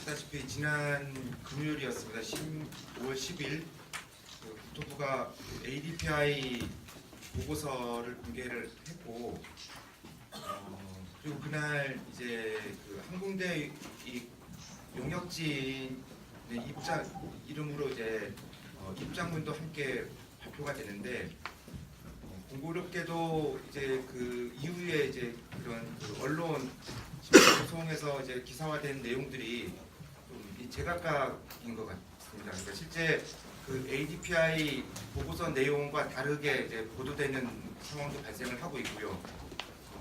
아시다시피 지난 금요일이었습니다. 5월 10일 국토부가 ADPI 보고서를 공개를 했고 그리고 그날 이제 그 항공대 이 용역진 입장 이름으로 이제 입장문도 함께 발표가 되는데 공교롭게도 이제 그 이후에 이제 그런 그 언론 방송에서 이제 기사화된 내용들이 좀 제각각인 것 같습니다. 그러니까 실제 그 ADPI 보고서 내용과 다르게 이제 보도되는 상황도 발생을 하고 있고요.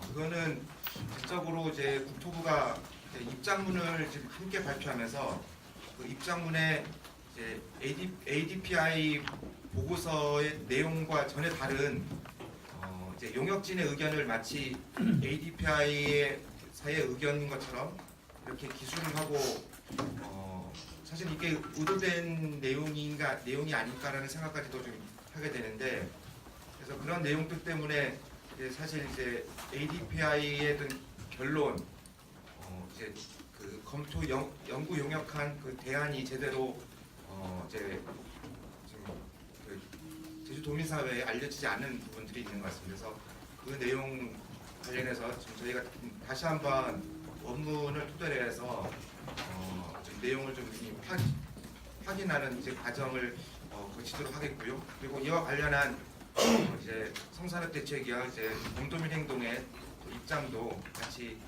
그거는実적으로 이제 국토부가 이제 입장문을 지금 함께 발표하면서 그 입장문에 이제 ADPI 보고서의 내용과 전혀 다른 이제 용역진의 의견을 마치 ADPI의 사의 의견인 것처럼 이렇게 기술을 하고 사실 이게 의도된 내용이 아닐까라는 생각까지도 좀 하게 되는데, 그래서 그런 내용들 때문에 이제 사실 이제 ADPI의 결론 이제 그 검토 연구 용역한 그 대안이 제대로 이제 지금 그 제주도민사회에 알려지지 않은 부분들이 있는 것 같습니다. 그래서 그 내용 관련해서 지금 저희가 다시 한번 원문을 토대로 해서 좀 내용을 좀 확인하는 이제 과정을 거치도록 하겠고요. 그리고 이와 관련한 이제 성산업 대책이야 이제 공도민 행동의 입장도 같이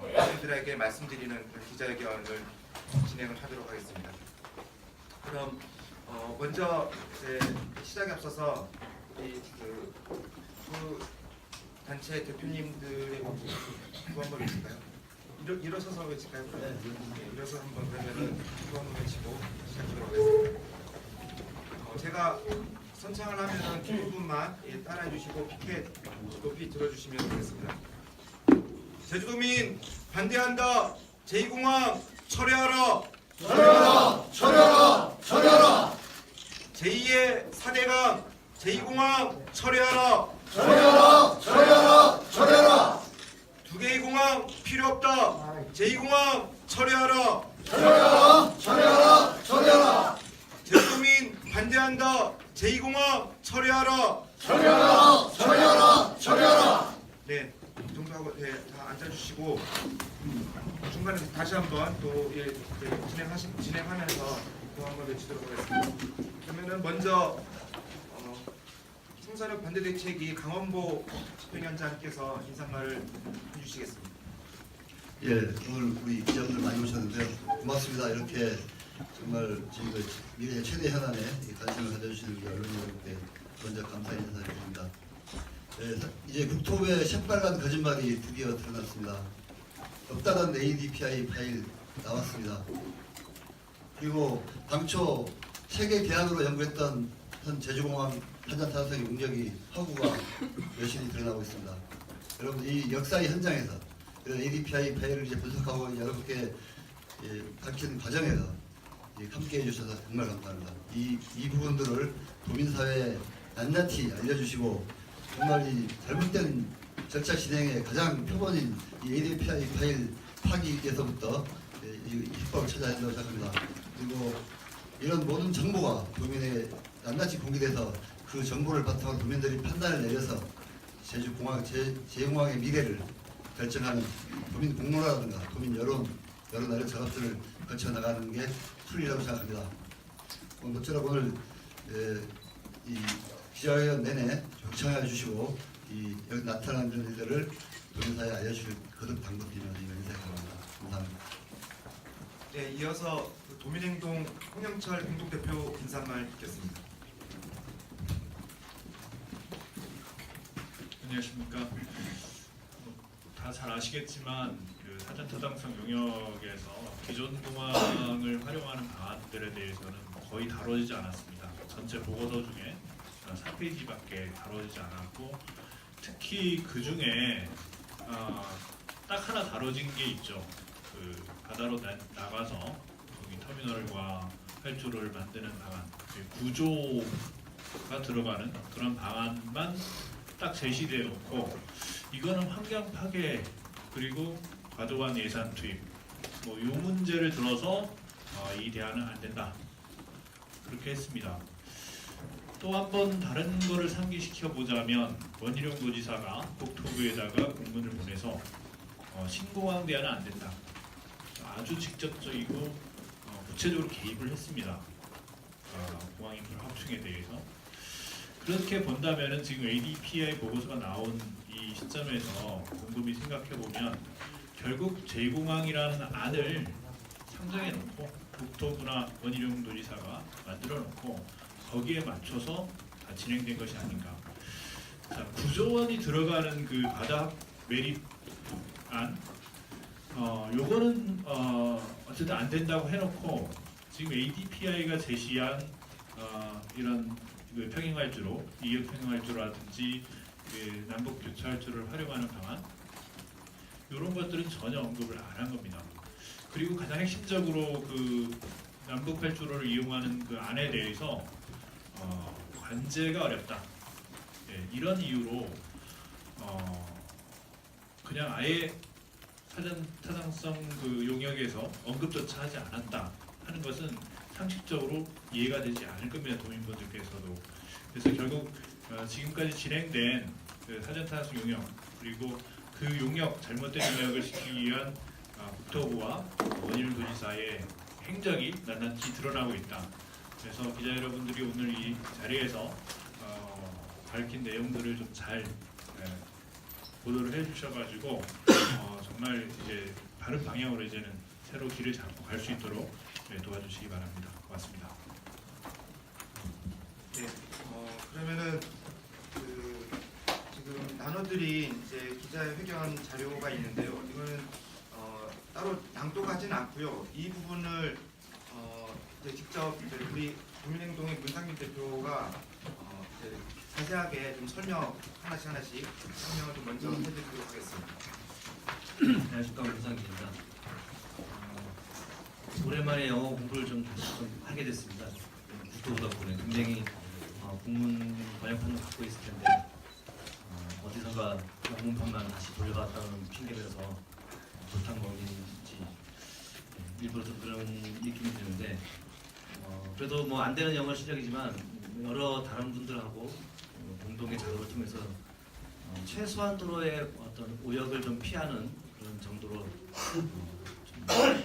여러분들에게 말씀드리는 그런 기자회견을 진행을 하도록 하겠습니다. 그럼 먼저 이제 시작에 앞서서 우리 그 단체 대표님들의 구호 한번 외칠까요? 일어서서 외칠까요? 네. 일어서 한번 그러면은 구호 한번 외치고 시작하도록 하겠습니다. 제가 선창을 하면은 뒷부분만 따라해 주시고 피켓 높이 들어주시면 되겠습니다. 제주도민 반대한다. 제2공항 철회하라. 철회하라! 철회하라! 철회하라! 제2의 4대강 제2공항 철회하라. 철회하라! 철회하라! 철회하라! 두 개의 공항 필요 없다. 제2공항 철회하라. 철회하라! 철회하라! 철회하라! 제주도민 반대한다. 제2공항 철회하라. 철회하라! 철회하라! 철회하라! 네, 이 정도 하고 다 앉아주시고 중간에 다시 한번 또 진행하면서 또 한번 외치도록 하겠습니다. 그러면은 먼저 성산업 반대대책이 강원보 집행위원장께서 인사말을 해주시겠습니다. 예, 오늘 우리 기자분들 많이 오셨는데요. 고맙습니다. 이렇게 정말 저희가 미래의 최대 현안에 관심을 가져주시는 우리 언론 여러분께 먼저 감사의 인사를 드립니다. 예, 이제 국토부의 새빨간 거짓말이 드디어 드러났습니다. 없다던 ADPI 파일 나왔습니다. 그리고 당초 세계 대안으로 연구했던 현 제주공항 한전탄소의 용적이 허구가 여실히 드러나고 있습니다. 여러분, 이 역사의 현장에서 ADPI 파일을 이제 분석하고 여러분께 밝히는 과정에서 함께 해주셔서 정말 감사합니다. 이 부분들을 도민사회에 낱낱이 알려주시고 정말 이 잘못된 절차 진행의 가장 표본인 이 ADPI 파일 파기에서부터 이 해법을 찾아야 한다고 생각합니다. 그리고 이런 모든 정보가 도민에 낱낱이 공개돼서 그 정보를 바탕으로 도민들이 판단을 내려서 제주공항의 미래를 결정하는 도민 공론화라든가 도민 여론 이런 작업들을 거쳐 나가는 게 풀이라고 생각합니다. 모쪼록 오늘 이 기자회견 내내 경청해 주시고 여기 나타난 일들을 도민사회에 알려주실 거듭 당부드리면서 인사드립니다. 감사합니다. 네, 이어서 도민행동 홍영철 행동대표 인사말 듣겠습니다. 안녕하십니까. 다 잘 아시겠지만 그 사전타당성 용역에서 기존 공항을 활용하는 방안들에 대해서는 거의 다뤄지지 않았습니다. 전체 보고서 중에 4페이지밖에 다뤄지지 않았고, 특히 그 중에 딱 하나 다뤄진 게 있죠. 그 바다로 나가서 거기 터미널과 활주로를 만드는 방안, 구조가 들어가는 그런 방안만 딱 제시되어 놓고, 이거는 환경 파괴 그리고 과도한 예산 투입 이 문제를 들어서 이 대안은 안 된다. 그렇게 했습니다. 또 한 번 다른 거를 상기시켜 보자면 원희룡 도지사가 국토부에다가 공문을 보내서 신공항 대안은 안 된다. 아주 직접적이고 구체적으로 개입을 했습니다. 공항 인프라 확충에 대해서. 그렇게 본다면은 지금 ADPI 보고서가 나온 이 시점에서 곰곰이 생각해 보면 결국 제2공항이라는 안을 상정해 놓고 국토부나 원희룡 도지사가 만들어 놓고 거기에 맞춰서 다 진행된 것이 아닌가. 자, 9조 원이 들어가는 그 바다 매립안, 요거는 어쨌든 안 된다고 해놓고 지금 ADPI가 제시한 이런 그 평행활주로, 이역 평행활주라든지 그 남북 교차활주를 활용하는 방안, 이런 것들은 전혀 언급을 안 한 겁니다. 그리고 가장 핵심적으로 그 남북 활주로를 이용하는 그 안에 대해서 관제가 어렵다. 예, 이런 이유로 그냥 아예 타당성 그 용역에서 언급조차 하지 않았다 하는 것은 상식적으로 이해가 되지 않을 겁니다. 도민분들께서도. 그래서 결국 지금까지 진행된 그 사전타당성 용역 그리고 그 용역 잘못된 용역을 시키기 위한 국토부와 원희룡 도지사의 행적이 낱낱이 드러나고 있다. 그래서 기자 여러분들이 오늘 이 자리에서 밝힌 내용들을 좀 잘 보도를 해주셔가지고 정말 이제 바른 방향으로 이제는 새로 길을 잡고 갈 수 있도록 도와주시기 바랍니다. 고맙습니다. 네, 그러면은 그 지금 단어들이 이제 기자회견 자료가 있는데요. 이거는 따로 낭독하지는 않고요. 이 부분을 이제 직접 이제 우리 국민행동의 문상민 대표가 이제 자세하게 좀 설명 하나씩 설명을 좀 먼저 해드리도록 하겠습니다. 안녕하십니까, 문상기입니다. 오랜만에 영어 공부를 좀 다시 좀 하게 됐습니다. 국토부 덕분에 굉장히 국문 번역판도 갖고 있을 텐데 어디선가 영문판만 다시 돌려봤다는 핑계를 해서 불탄 거인지 일부러 좀 그런 느낌이 드는데 그래도 뭐 안 되는 영어 실력이지만 여러 다른 분들하고 공동의 작업을 통해서 최소한도로의 어떤 오역을 좀 피하는 그런 정도로 좀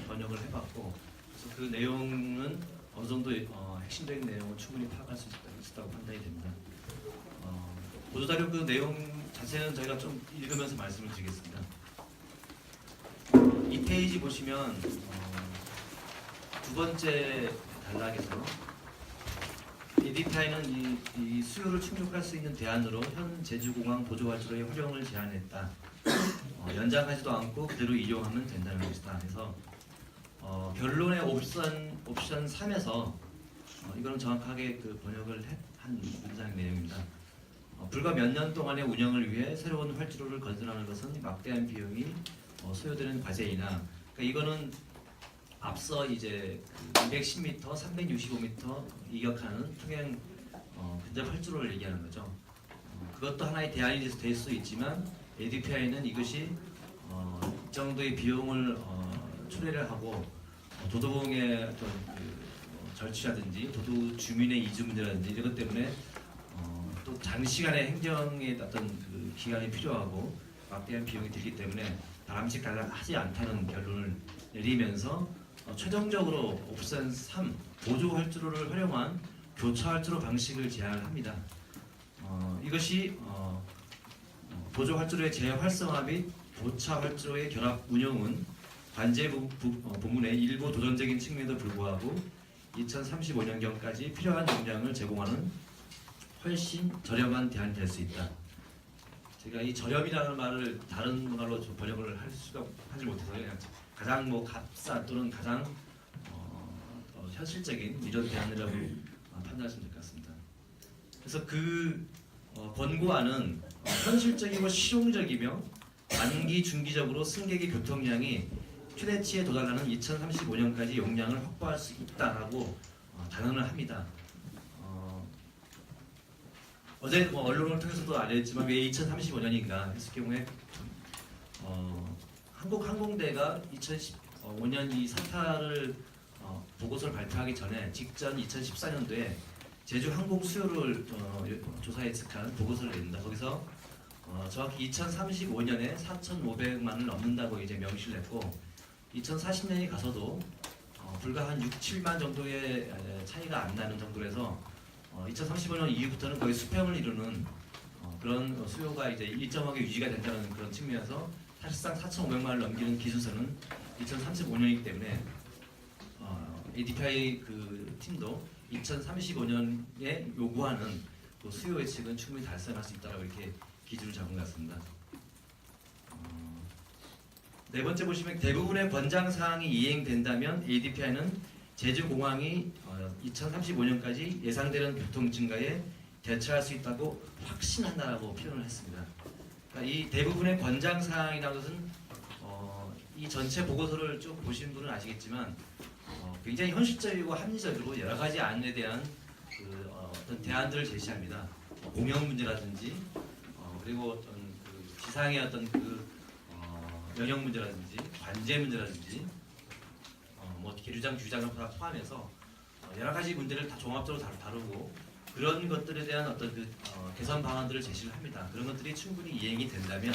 번역을 해봤고 그래서 그 내용은 어느 정도 핵심적인 내용을 충분히 파악할 수 있다고 판단이 됩니다. 보도자료 그 내용 자세는 저희가 좀 읽으면서 말씀을 드리겠습니다. 이 페이지 보시면 두 번째 단락에서 ADPI는 이 수요를 충족할 수 있는 대안으로 현 제주공항 보조활주로의 활용을 제안했다. 연장하지도 않고 그대로 이용하면 된다는 것이다. 그래서 결론의 옵션 3에서 이거는 정확하게 그 번역을 한 문장의 내용입니다. 불과 몇 년 동안의 운영을 위해 새로운 활주로를 건설하는 것은 막대한 비용이 소요되는 과제이나, 그러니까 이거는 앞서 이제 210m, 365m 이격하는 평행 근접 활주로를 얘기하는 거죠. 그것도 하나의 대안이 될 수 있지만 ADPI는 이것이 이 정도의 비용을 초래를 하고 도도공의 어떤 절취라든지 도도 주민의 이주 문제라든지 이런 것 때문에 또 장시간의 행정의 어떤 그 기간이 필요하고 막대한 비용이 들기 때문에 바람직하지 않다는 결론을 내리면서 최종적으로 옵션 3 보조 활주로를 활용한 교차 활주로 방식을 제안합니다. 이것이 보조 활주로의 재활성화 및 교차 활주로의 결합 운영은 관제 부문의 일부 도전적인 측면에도 불구하고 2035년경까지 필요한 용량을 제공하는 훨씬 저렴한 대안이 될 수 있다. 제가 이 저렴이라는 말을 다른 말로 번역을 하지 못해서 그냥 가장 값싼 또는 가장 현실적인 이런 대안이라고 판단하시면 될 것 같습니다. 그래서 그 권고안은 현실적이고 실용적이며 단기 중기적으로 승객의 교통량이 최대치에 도달하는 2035년까지 용량을 확보할 수 있다라고 단언을 합니다. 어제 언론을 통해서도 알려졌지만 왜 2035년인가 했을 경우에 한국항공대가 2015년 이 사태를 보고서를 발표하기 전에 직전 2014년도에 제주 항공 수요를 조사에 측한 보고서를 냅니다. 거기서 정확히 2035년에 4,500만을 넘는다고 이제 명시를 했고 2040년이 가서도 불과 한 6, 7만 정도의 차이가 안 나는 정도로 해서 2035년 이후부터는 거의 수평을 이루는 그런 수요가 이제 일정하게 유지가 된다는 그런 측면에서 사실상 4,500만을 넘기는 기준선은 2035년이기 때문에 ADPI 그 팀도 2035년에 요구하는 그 수요 예측은 충분히 달성할 수 있다고 이렇게 기준을 잡은 것 같습니다. 네 번째 보시면 대부분의 권장 사항이 이행된다면 ADPI는 제주공항이 2035년까지 예상되는 교통 증가에 대처할 수 있다고 확신한다라고 표현을 했습니다. 그러니까 이 대부분의 권장 사항이라는 것은 이 전체 보고서를 쭉 보신 분은 아시겠지만 굉장히 현실적이고 합리적이고 여러 가지 안에 대한 어떤 대안들을 제시합니다. 공영 문제라든지 그리고 어떤 그 지상의 어떤 영역 문제라든지 관제 문제라든지 뭐 계류장 규장을 포함해서 여러 가지 문제를 다 종합적으로 다루고 그런 것들에 대한 어떤 그 개선 방안들을 제시를 합니다. 그런 것들이 충분히 이행이 된다면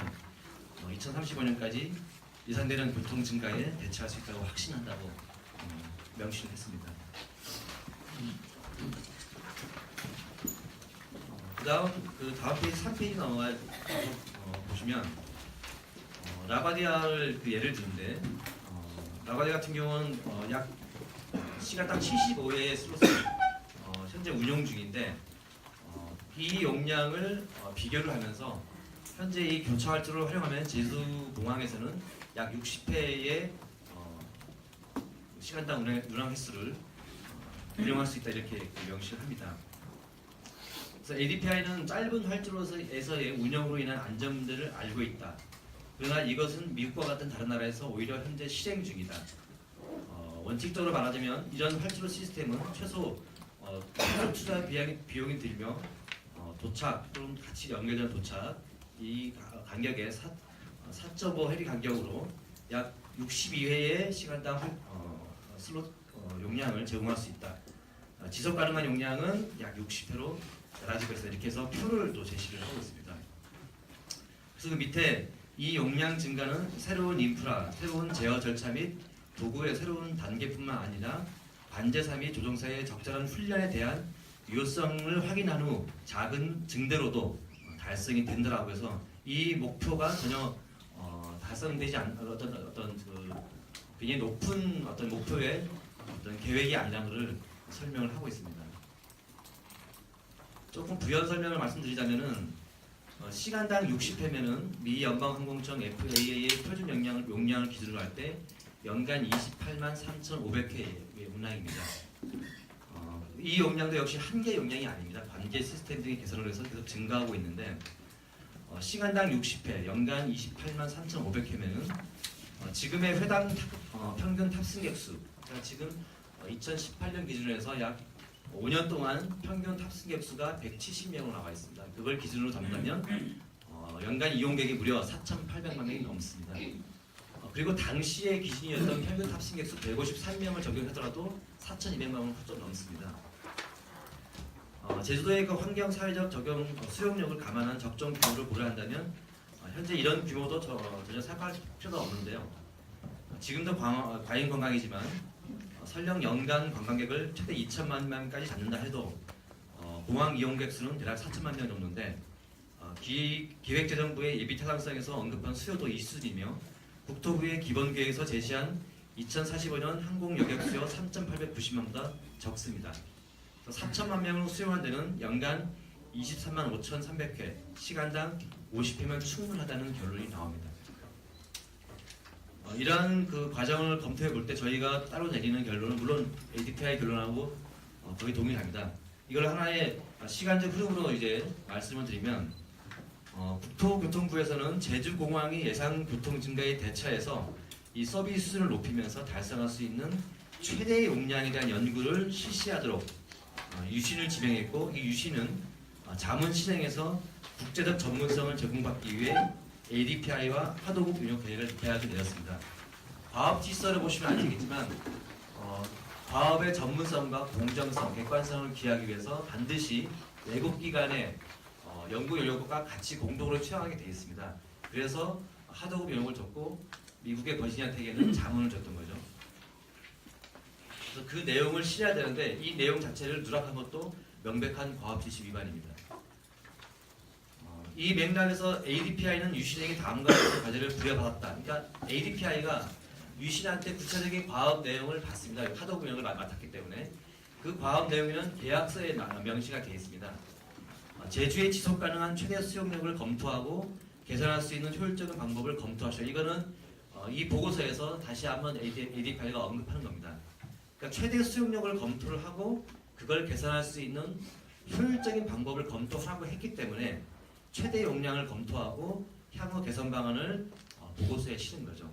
2035년까지 예상되는 교통 증가에 대처할 수 있다고 확신한다고 명시를 했습니다. 다음 페이지 3페이지 넘어가 보시면 라바디아를 그 예를 드는데 라바디아 같은 경우는 약 시간당 75회의 슬롯을 현재 운영 중인데 이 용량을 비교를 하면서 현재 이 교차 활주를 활용하면 제주공항에서는 약 60회의 시간당 운항 횟수를 운영할 수 있다 이렇게 명시를 합니다. 그래서 ADPI는 짧은 활주로에서의 운영으로 인한 안전 문제를 알고 있다. 그러나 이것은 미국과 같은 다른 나라에서 오히려 현재 실행 중이다. 원칙적으로 말하자면 이런 활주로 시스템은 최소 투자 비용이 들며 도착 또는 같이 연결된 도착 이 간격의 4.5 해리 간격으로 약 62회의 시간당 슬롯 용량을 제공할 수 있다. 지속 가능한 용량은 약 60회로 낮아지고 있어요. 이렇게 해서 표를 또 제시를 하고 있습니다. 그래서 그 밑에 이 용량 증가는 새로운 인프라, 새로운 제어 절차 및 도구의 새로운 단계뿐만 아니라 관제사 및 조종사의 적절한 훈련에 대한 유효성을 확인한 후 작은 증대로도 달성이 된다라고 해서 이 목표가 전혀 달성되지 않는 어떤 그 굉장히 높은 어떤 목표의 어떤 계획이 아니라는 것을 설명을 하고 있습니다. 조금 부연 설명을 말씀드리자면은 시간당 60회면은 미 연방항공청 FAA의 표준 용량을 기준으로 할 때 연간 28만 3,500회의 운항입니다. 이 용량도 역시 한계 용량이 아닙니다. 관계 시스템 등의 개선을 해서 계속 증가하고 있는데 시간당 60회, 연간 28만 3,500회면은 지금의 회당 평균 탑승객 수, 제가 지금 2018년 기준으로 해서 약 5년 동안 평균 탑승객 수가 170명으로 나와 있습니다. 그걸 기준으로 잡는다면 연간 이용객이 무려 4,800만 명이 넘습니다. 그리고 당시의 기준이었던 평균 탑승객 수 153명을 적용하더라도 4,200명을 훌쩍 넘습니다. 제주도의 그 환경 사회적 적용 수용력을 감안한 적정 규모를 고려한다면 현재 이런 규모도 전혀 생각할 필요가 없는데요. 지금도 과잉 관광이지만 설령 연간 관광객을 최대 2천만 명까지 잡는다 해도 공항 이용객 수는 대략 4천만 명 정도인데 기획재정부의 예비 타당성에서 언급한 수요도 이 수준이며 국토부의 기본계획에서 제시한 2045년 항공 여객 수요 3,890만보다 적습니다. 4천만 명을 수용한 데는 연간 23만 5,300회, 시간당 50회면 충분하다는 결론이 나옵니다. 이러한 그 과정을 검토해 볼 때 저희가 따로 내리는 결론은 물론 ADPI 결론하고 거의 동일합니다. 이걸 하나의 시간적 흐름으로 이제 말씀을 드리면 국토교통부에서는 제주공항이 예상 교통 증가에 대처해서 이 서비스 수준을 높이면서 달성할 수 있는 최대 용량에 대한 연구를 실시하도록 유신을 지명했고 이 유신은 자문 실행에서 국제적 전문성을 제공받기 위해 ADPI와 하도급 운영 계획을 내었습니다. 과업 지시서를 보시면 아시겠지만 과업의 전문성과 공정성, 객관성을 기하기 위해서 반드시 외국 기관의 연구 연료국과 같이 공동으로 취하게 되어 있습니다. 그래서 하도급 연용을 줬고 미국의 버지니아 텍에는 자문을 줬던 거죠. 그래서 그 내용을 실어야 되는데 이 내용 자체를 누락한 것도 명백한 과업 지시 위반입니다. 이 맥락에서 ADPI는 유신에게 다음과 같은 과제를 부여받았다. 그러니까 ADPI가 유신한테 구체적인 과업 내용을 받습니다. 하도급 연용을 맡았기 때문에 그 과업 내용에는 계약서에 명시가 되어 있습니다. 제주의 지속 가능한 최대 수용력을 검토하고 개선할 수 있는 효율적인 방법을 검토하시오. 이거는 이 보고서에서 다시 한번 ADPI가 언급하는 겁니다. 그러니까 최대 수용력을 검토를 하고 그걸 개선할 수 있는 효율적인 방법을 검토하고 했기 때문에 최대 용량을 검토하고 향후 개선 방안을 보고서에 실은 거죠.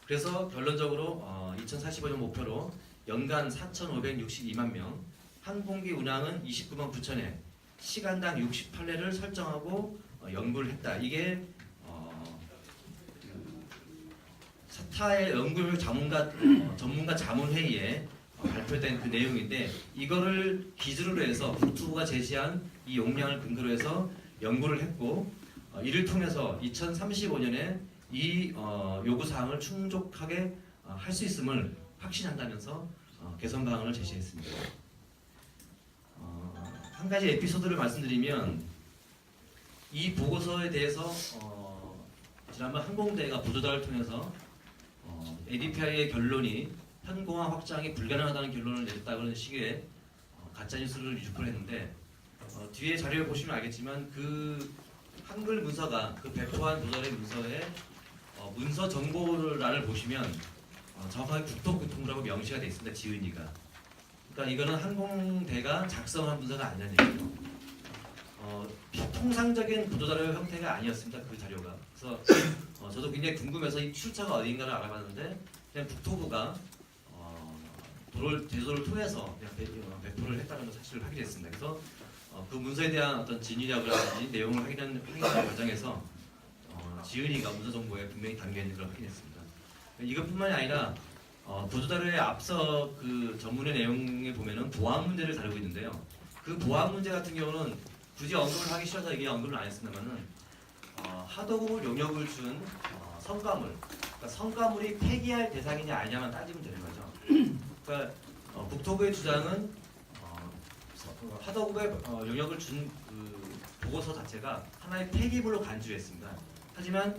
그래서 결론적으로 2045년 목표로 연간 4,562만 명, 항공기 운항은 29만 9천회, 시간당 68회를 설정하고 연구를 했다. 이게 사타의 연구협력 전문가 자문회의에 발표된 그 내용인데 이거를 기준으로 해서 국토부가 제시한 이 용량을 근거로 해서 연구를 했고 이를 통해서 2035년에 이 요구사항을 충족하게 할 수 있음을 확신한다면서 개선 방안을 제시했습니다. 한 가지 에피소드를 말씀드리면 이 보고서에 대해서 지난번 항공대가 보도자를 통해서 ADPI의 결론이 현공화 확장이 불가능하다는 결론을 냈다는 식의 가짜뉴스를 유포를 했는데 뒤에 자료를 보시면 알겠지만 그 한글 문서가 그 배포한 보도자의 문서에 문서 정보란을 보시면 정확하게 국토교통부라고 명시가 되어 있습니다. 지은이가. 그러니까 이거는 항공대가 작성한 문서가 아니라는 얘기죠. 통상적인 보도자료 형태가 아니었습니다. 그 자료가. 그래서 저도 굉장히 궁금해서 이 출처가 어디인가를 알아봤는데 그냥 국토부가 제도를 통해서 배포를 했다는 사실을 확인했습니다. 그래서 그 문서에 대한 어떤 진위라든지 내용을 확인하는 과정에서 지은이가 문서 정보에 분명히 담겨 있는 걸 확인했습니다. 이것뿐만이 아니라 보도자료에 앞서 그 전문의 내용에 보면은 보안 문제를 다루고 있는데요. 그 보안 문제 같은 경우는 굳이 언급을 하기 싫어서 이게 언급을 안 했습니다만은 하도급을 용역을 준 성과물, 그러니까 성과물이 폐기할 대상이냐 아니냐만 따지면 되는 거죠. 그러니까 국토부의 주장은 하도급에 용역을 준 그 보고서 자체가 하나의 폐기물로 간주했습니다. 하지만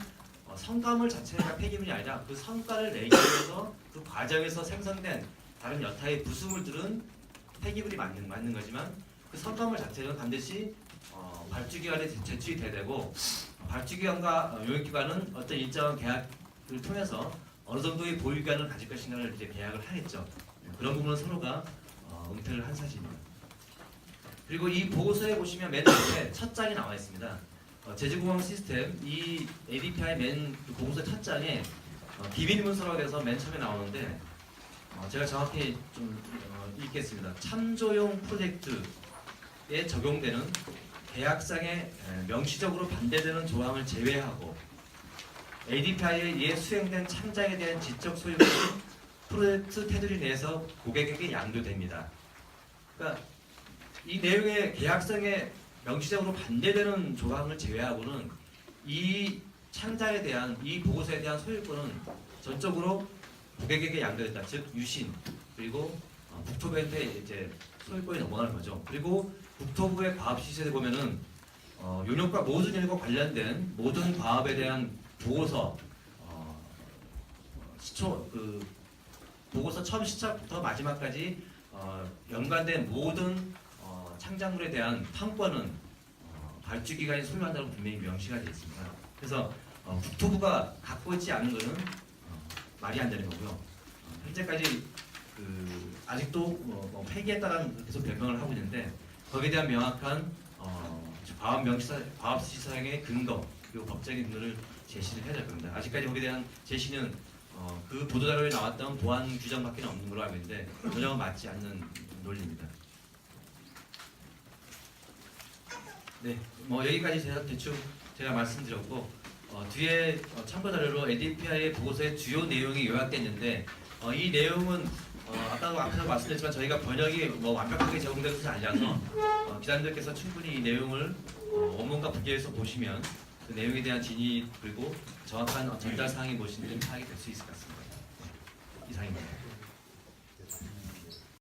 성과물 자체가 폐기물이 아니라 그 성과를 내기 위해서 그 과정에서 생성된 다른 여타의 부수물들은 폐기물이 맞는 거지만 그 성과물 자체는 반드시 발주기관에 제출이 돼야 되고 발주기관과 용역기관은 어떤 일정한 계약을 통해서 어느 정도의 보유기간을 가질 것인가를 이제 계약을 하겠죠. 그런 부분은 서로가 은폐를 한 사실입니다. 그리고 이 보고서에 보시면 맨 앞에 첫 장이 나와 있습니다. 제주공항 시스템 이 ADPI 그 보고서 첫 장에 비밀 문서라고 해서 맨 처음에 나오는데 제가 정확히 좀 읽겠습니다. 참조용 프로젝트에 적용되는 계약상에 명시적으로 반대되는 조항을 제외하고 ADPI에 의해 수행된 창작에 대한 지적 소유물이 프로젝트 테두리 내에서 고객에게 양도됩니다. 그러니까 이 내용의 계약성에 명시적으로 반대되는 조항을 제외하고는 이 창작에 대한 이 보고서에 대한 소유권은 전적으로 고객에게 양도됐다. 즉 유신 그리고 국토부한테 이제 소유권이 넘어가는 거죠. 그리고 국토부의 과업 시세에 보면은 용역과 모든 일과 관련된 모든 과업에 대한 보고서 보고서 처음 시작부터 마지막까지 연관된 모든 창작물에 대한 판권은 발주기관이 소유한다고 분명히 명시가 되어 있습니다. 그래서 국토부가 갖고 있지 않은 것은 말이 안 되는 거고요. 현재까지 아직도 폐기했다는 계속 변명을 하고 있는데 거기에 대한 명확한 과업시사상의 근거 그리고 법적인 근거를 제시를 해야 될 겁니다. 아직까지 거기에 대한 제시는 그 보도자료에 나왔던 보안 규정밖에 없는 걸로 알고 있는데 전혀 맞지 않는 논리입니다. 네, 여기까지 대충 제가 말씀드렸고 뒤에 참고 자료로 ADPI의 보고서의 주요 내용이 요약됐는데 이 내용은 아까도 앞에서 말씀드렸지만 저희가 번역이 뭐 완벽하게 제공되고 있지 않아서 기자님들께서 충분히 이 내용을 원문과 분계해서 보시면 그 내용에 대한 진위 그리고 정확한 전달 사항이 무엇인지 파악이 될 수 있을 것 같습니다. 이상입니다.